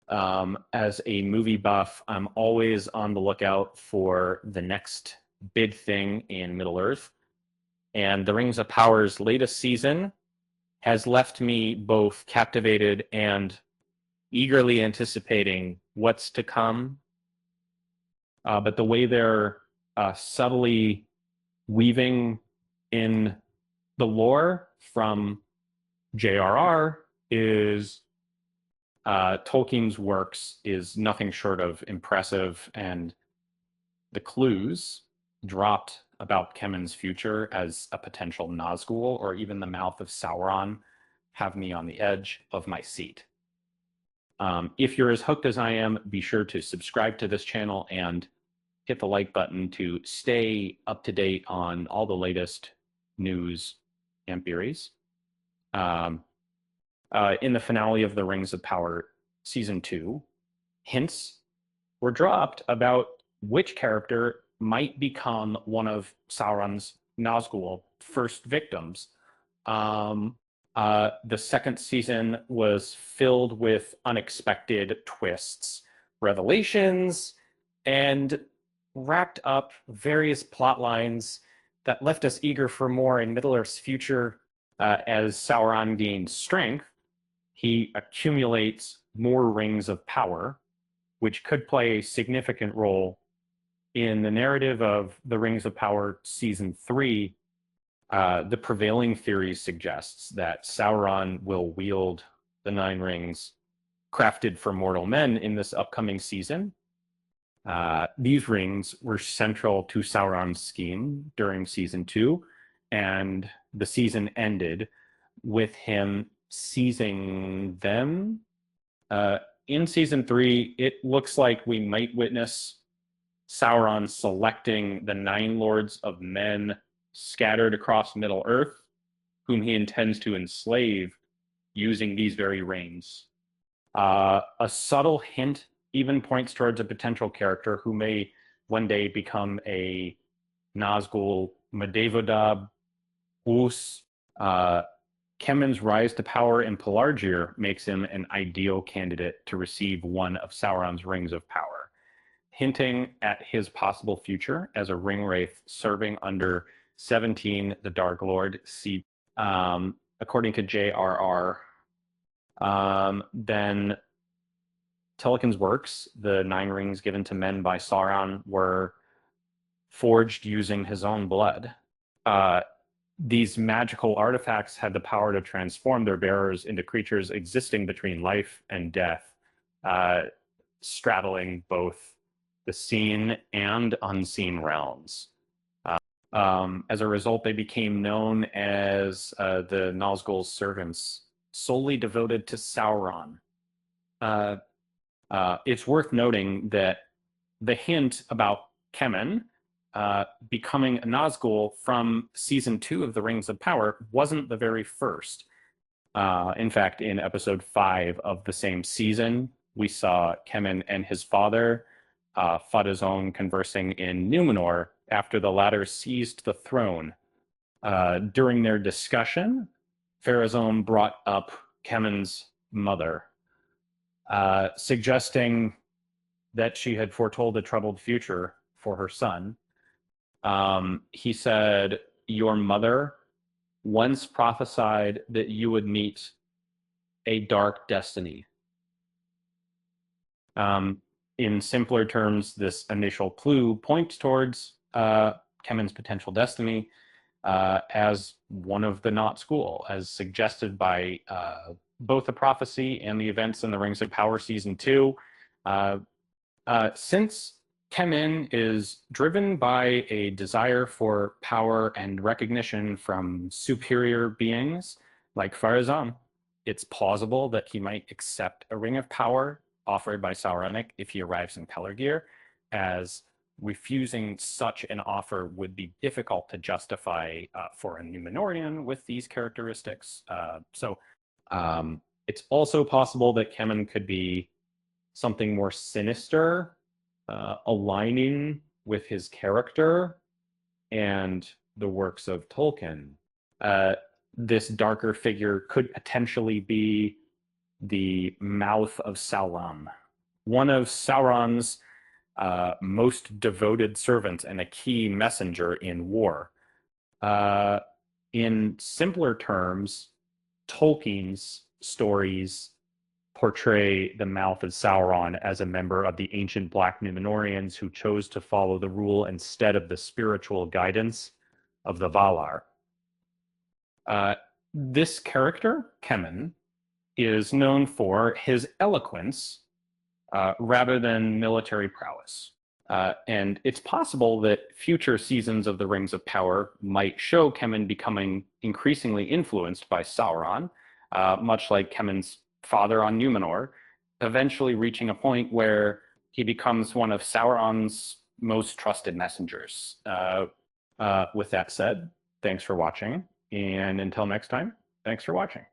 As a movie buff, I'm always on the lookout for the next big thing in Middle-earth. And The Rings of Power's latest season has left me both captivated and eagerly anticipating what's to come. But the way they're subtly weaving in the lore from J.R.R. is Tolkien's works is nothing short of impressive, and the clues dropped about Kemen's future as a potential Nazgûl or even the Mouth of Sauron have me on the edge of my seat. If you're as hooked as I am, be sure to subscribe to this channel and hit the like button to stay up to date on all the latest news and theories. In the finale of The Rings of Power Season 2, hints were dropped about which character might become one of Sauron's Nazgûl first victims. The second season was filled with unexpected twists, revelations, and wrapped up various plot lines that left us eager for more in Middle-earth's future. As Sauron gains strength, he accumulates more rings of power, which could play a significant role in the narrative of The Rings of Power Season 3. The prevailing theory suggests that Sauron will wield the Nine Rings crafted for mortal men in this upcoming season. These rings were central to Sauron's scheme during Season 2, and the season ended with him seizing them. In Season 3, it looks like we might witness Sauron selecting the Nine Lords of Men scattered across Middle-earth, whom he intends to enslave using these very rings. A subtle hint even points towards a potential character who may one day become a Nazgûl Medevodab Us. Kemen's rise to power in Pelargir makes him an ideal candidate to receive one of Sauron's Rings of Power, hinting at his possible future as a ring wraith serving under 17, the Dark Lord. According to J.R.R., then Tolkien's works, the Nine Rings given to men by Sauron, were forged using his own blood. These magical artifacts had the power to transform their bearers into creatures existing between life and death, straddling both the seen and unseen realms. As a result, they became known as the Nazgûl's servants, solely devoted to Sauron. It's worth noting that the hint about Kemen becoming a Nazgûl from Season 2 of The Rings of Power wasn't the very first. In fact, in episode 5 of the same season, we saw Kemen and his father, Fadazon, conversing in Numenor after the latter seized the throne. During their discussion, Pharazôn brought up Kemen's mother, suggesting that she had foretold a troubled future for her son. He said, "Your mother once prophesied that you would meet a dark destiny." In simpler terms, this initial clue points towards Kemen's potential destiny as one of the Nazgûl, as suggested by both the prophecy and the events in The Rings of Power Season 2. Since Kemen is driven by a desire for power and recognition from superior beings like Pharazôn, it's plausible that he might accept a ring of power offered by Sauron if he arrives in Pelargir, as refusing such an offer would be difficult to justify for a Númenórean with these characteristics. It's also possible that Kemen could be something more sinister, aligning with his character and the works of Tolkien. This darker figure could potentially be the Mouth of Sauron, one of Sauron's most devoted servants and a key messenger in war. In simpler terms, Tolkien's stories portray the Mouth of Sauron as a member of the ancient Black Númenóreans who chose to follow the rule instead of the spiritual guidance of the Valar. This character, Kemen, is known for his eloquence rather than military prowess. And it's possible that future seasons of the Rings of Power might show Kemen becoming increasingly influenced by Sauron, much like Kemen's father on Númenor, eventually reaching a point where he becomes one of Sauron's most trusted messengers. With that said, thanks for watching, and until next time, thanks for watching.